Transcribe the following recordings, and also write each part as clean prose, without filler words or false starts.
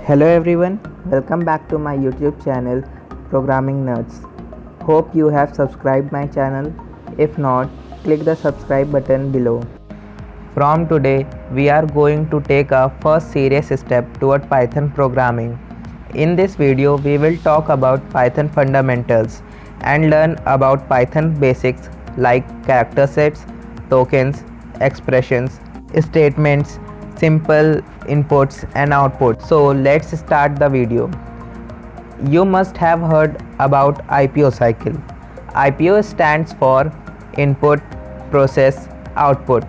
Hello everyone, welcome back to my YouTube channel Programming Nerds. Hope you have subscribed my channel. If not, click the subscribe button below. From today, we are going to take our first serious step toward Python programming. In this video, we will talk about Python fundamentals and learn about Python basics like character sets, tokens, expressions, statements, simple inputs and outputs. So let's start the video. You must have heard about IPO cycle. IPO stands for input, process, output.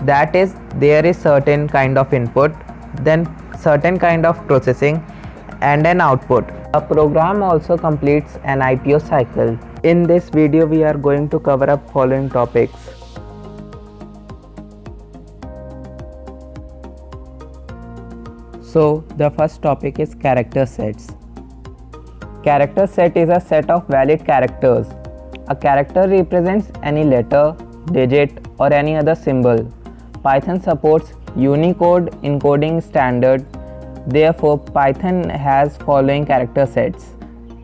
That is, there is certain kind of input, then certain kind of processing and an output. A program also completes an IPO cycle. In this video we are going to cover up following topics. So the first topic is character sets. Character set is a set of valid characters. A character represents any letter, digit or any other symbol. Python supports Unicode encoding standard. Therefore, Python has following character sets.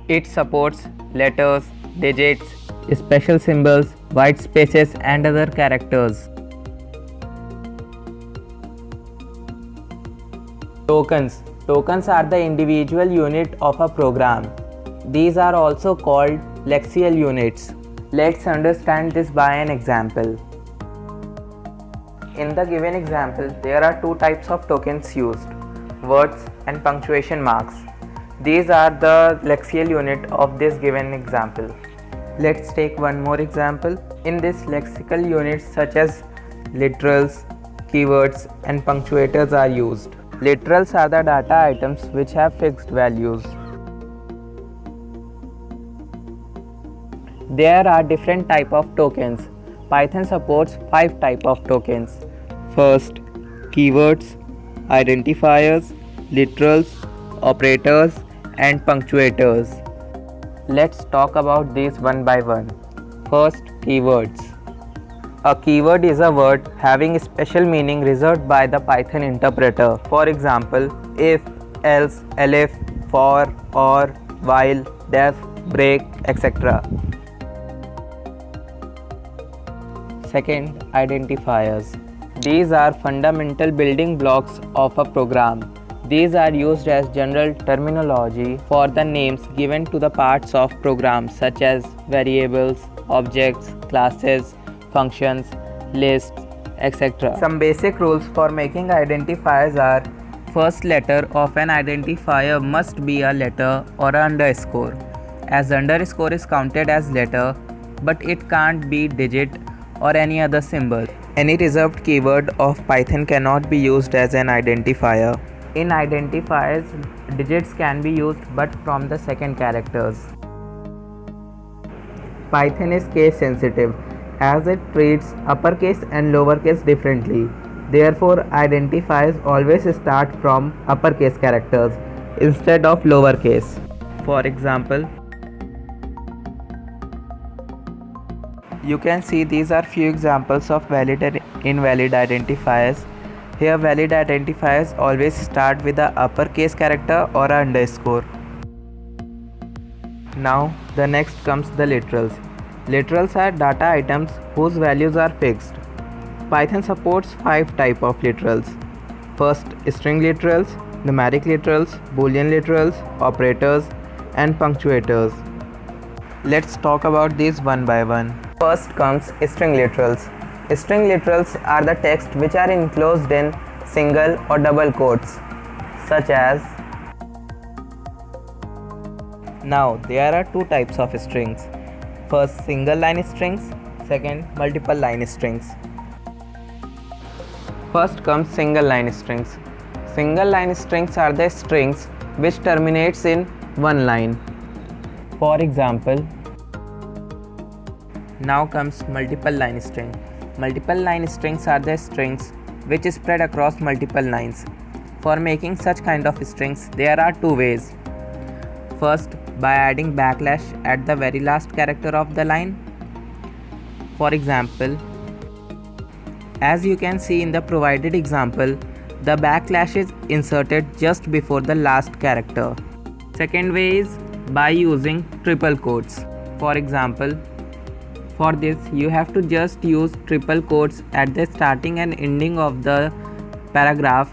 It supports letters, digits, special symbols, white spaces and other characters. Tokens. Tokens are the individual unit of a program. These are also called lexical units. Let's understand this by an example. In the given example, there are two types of tokens used, words and punctuation marks. These are the lexical unit of this given example. Let's take one more example. In this lexical units such as literals, keywords and punctuators are used. Literals are the data items which have fixed values. There are different type of tokens. Python supports 5 type of tokens. First, keywords, identifiers, literals, operators and punctuators. Let's talk about these one by one. First, keywords. A keyword is a word having special meaning reserved by the Python interpreter. For example, if, else, elif, for, or, while, def, break, etc. Second, identifiers. These are fundamental building blocks of a program. These are used as general terminology for the names given to the parts of programs such as variables, objects, classes, functions, lists, etc. Some basic rules for making identifiers are: first letter of an identifier must be a letter or an underscore, as underscore is counted as letter but it can't be digit or any other symbol. Any reserved keyword of Python cannot be used as an identifier. In identifiers, digits can be used but from the second characters. Python is case sensitive as it treats uppercase and lowercase differently. Therefore, identifiers always start from uppercase characters instead of lowercase. For example, you can see these are few examples of valid and invalid identifiers. Here, valid identifiers always start with a uppercase character or a underscore. Now, the next comes the literals. Literals are data items whose values are fixed. Python supports 5 types of literals. First, string literals, numeric literals, boolean literals, operators and punctuators. Let's talk about these one by one. First comes string literals. String literals are the text which are enclosed in single or double quotes, such as. Now, there are two types of strings. First, single line strings. Second, multiple line strings. First comes single line strings. Single line strings are the strings which terminates in one line. For example, now comes multiple line string. Multiple line strings are the strings which spread across multiple lines. For making such kind of strings, there are two ways. First, by adding backlash at the very last character of the line. For example, as you can see in the provided example, the backslash is inserted just before the last character. Second way is by using triple quotes. For example, for this you have to just use triple quotes at the starting and ending of the paragraph.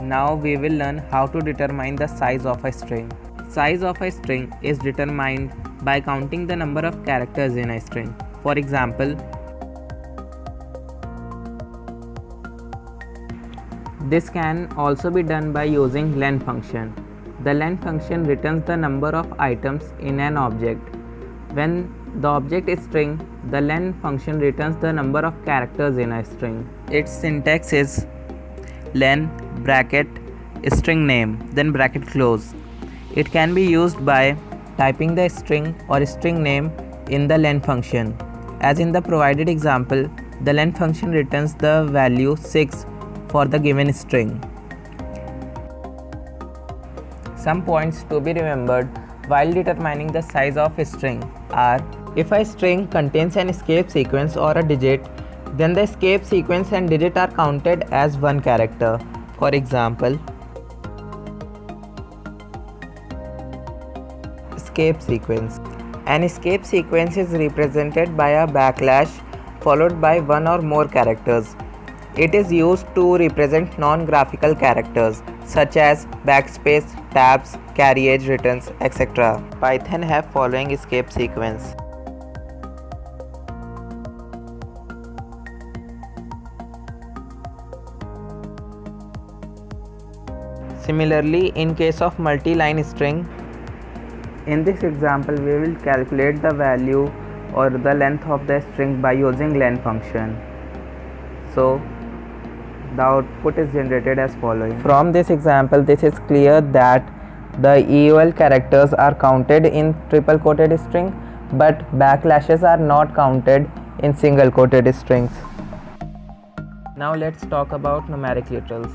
Now we will learn how to determine the size of a string. Size of a string is determined by counting the number of characters in a string. For example, this can also be done by using len function. The len function returns the number of items in an object. When the object is string, the len function returns the number of characters in a string. Its syntax is len bracket string name then bracket close. It can be used by typing the string or string name in the len function. As in the provided example, the len function returns the value 6 for the given string. Some points to be remembered while determining the size of a string are: if a string contains an escape sequence or a digit, then the escape sequence and digit are counted as one character. For example, escape sequence. An escape sequence is represented by a backslash followed by one or more characters. It is used to represent non-graphical characters such as backspace, tabs, carriage returns, etc. Python have following escape sequence. Similarly, in case of multi-line string, in this example we will calculate the value or the length of the string by using len function. So the output is generated as following. From this example, this is clear that the EOL characters are counted in triple quoted string, but backlashes are not counted in single quoted strings. Now let's talk about numeric literals.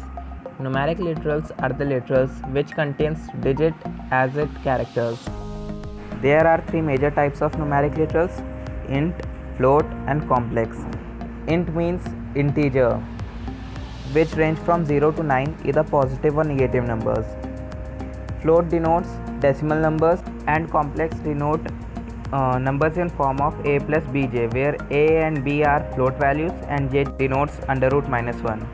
Numeric literals are the literals which contains digit as its characters. There are three major types of numeric literals: int, float and complex. Int means integer, which range from 0 to 9, either positive or negative numbers. Float denotes decimal numbers, and complex denote numbers in form of a plus bj, where a and b are float values and j denotes under root minus 1.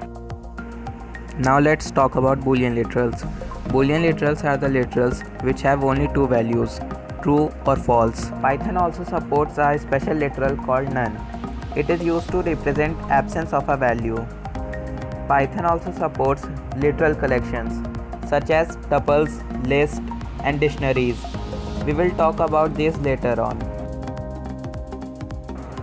Now let's talk about Boolean literals. Boolean literals are the literals which have only two values, true or false. Python also supports a special literal called none. It is used to represent absence of a value. Python also supports literal collections such as tuples, lists, and dictionaries. We will talk about these later on.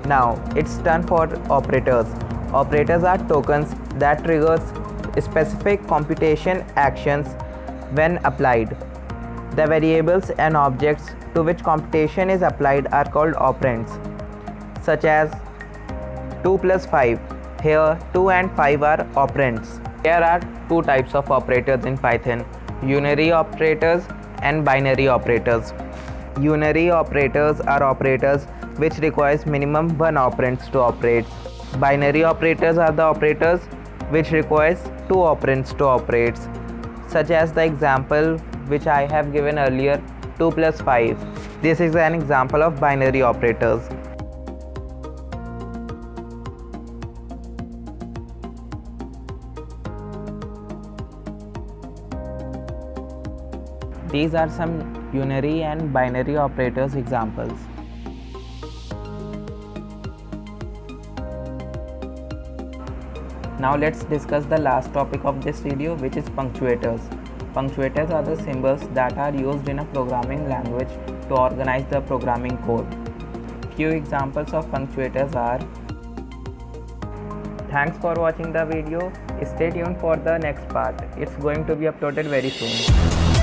Now it's turn for operators. Operators are tokens that triggers specific computation actions when applied. The variables and objects to which computation is applied are called operands, such as 2 plus 5. Here 2 and 5 are operands. There are two types of operators in Python: unary operators and binary operators. Unary operators are operators which requires minimum one operands to operate. Binary operators are the operators which requires two operands to operate, such as the example which I have given earlier, 2 plus 5. This is an example of binary operators. These are some unary and binary operators examples. Now let's discuss the last topic of this video, which is punctuators. Punctuators are the symbols that are used in a programming language to organize the programming code. Few examples of punctuators are: thanks for watching the video. Stay tuned for the next part. It's going to be uploaded very soon.